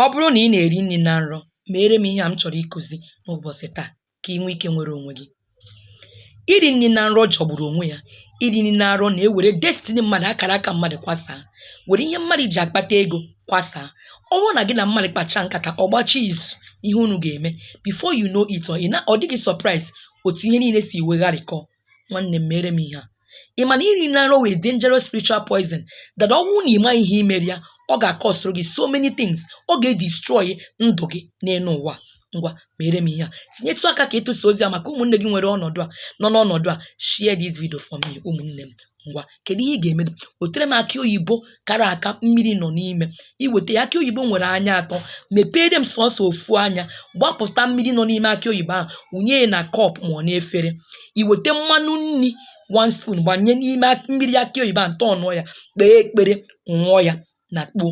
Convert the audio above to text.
Ọ bụrụ na ị na-eri nri na nrọ, meere m ihe a m chọrọ ịkụzi n'ụbọchị taa ka ị nwee ike nwere onwe gị. Iri nri na nrọ jọgburu onwe ya. Iri nri na nrọ na-ewere destiny mmadụ, akara aka mmadụ kwasaa, were ihe mmadụ ji akpata ego kwasaa. Ọ bụrụ na gị na mmadụ kpachaa nkata, ọ gbachie izu, ihe unu ga-eme before you know it, ọ dịghị surprise otu ihe niile si wegharịkọ. Nwanne m, meere m ihe a. Ị ma na iri nri na nrọ wee dangerous spiritual poison that ọ bụrụ na ị maghị ihe imeri ya, ọ ga-akọsụrụ gị so many things. Ọ ga-edestroy ndụ gị n'elu ụwa. Ngwa, meere m ihe a. Tinyetụ aka ka ịtụsa ozi a maka ụmụnne gị nwere ọnọdụ a nọ n'ọnọdụ a. Share this video for me, ụmụnne m. Ngwa, kedu ihe ị ga-eme? Wetere m akị oyibo kara aka, mmiri nọ n'ime. Iweta ya, akị oyibo nwere anya atọ. Mepeere m sọsọ ofu anya, gbapụta mmiri nọ n'ime akị oyibo ahụ, wụnye ya na kọp ma ọ n'efere. Iweta mmanụ nri 1 spoon, gbanye n'ime mmiri akị oyibo ahụ, tọọnụọ ya, kpee ekpere, ṅụọ ya na kpo.